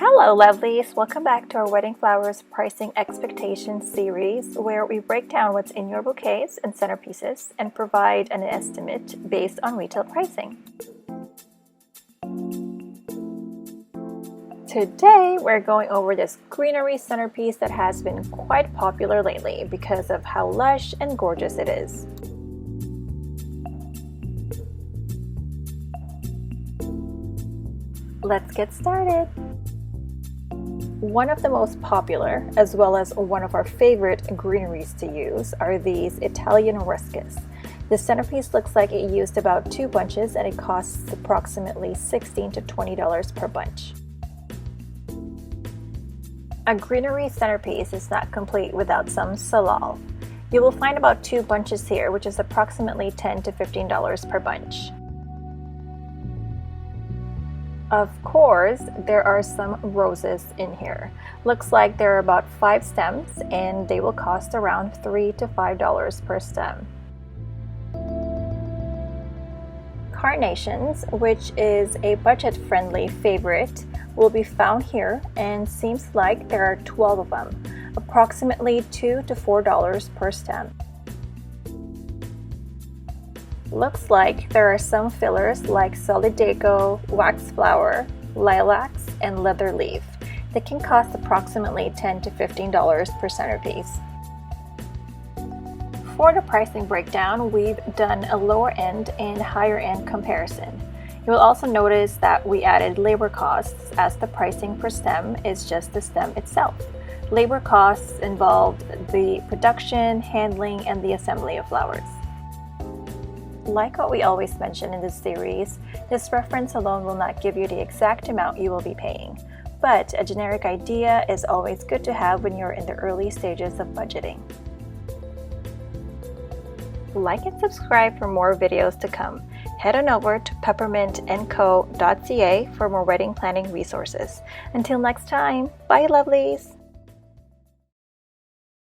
Hello lovelies! Welcome back to our Wedding Flowers Pricing Expectations series, where we break down what's in your bouquets and centerpieces and provide an estimate based on retail pricing. Today we're going over this greenery centerpiece that has been quite popular lately because of how lush and gorgeous it is. Let's get started! One of the most popular, as well as one of our favorite greeneries to use, are these Italian Ruscus. The centerpiece looks like it used about 2 bunches and it costs approximately $16 to $20 per bunch. A greenery centerpiece is not complete without some Salal. You will find about 2 bunches here, which is approximately $10 to $15 per bunch. Of course, there are some roses in here. Looks like there are about 5 stems and they will cost around $3 to $5 per stem. Carnations, which is a budget-friendly favorite, will be found here and seems like there are 12 of them, approximately $2 to $4 per stem. Looks like there are some fillers like solid deco, wax flower, lilacs, and leather leaf. They can cost approximately $10 to $15 per centerpiece. For the pricing breakdown, we've done a lower end and higher end comparison. You will also notice that we added labor costs, as the pricing per stem is just the stem itself. Labor costs involved the production, handling, and the assembly of flowers. Like what we always mention in this series, this reference alone will not give you the exact amount you will be paying, but a generic idea is always good to have when you're in the early stages of budgeting. Like and subscribe for more videos to come. Head on over to peppermintandco.ca for more wedding planning resources. Until next time, bye lovelies!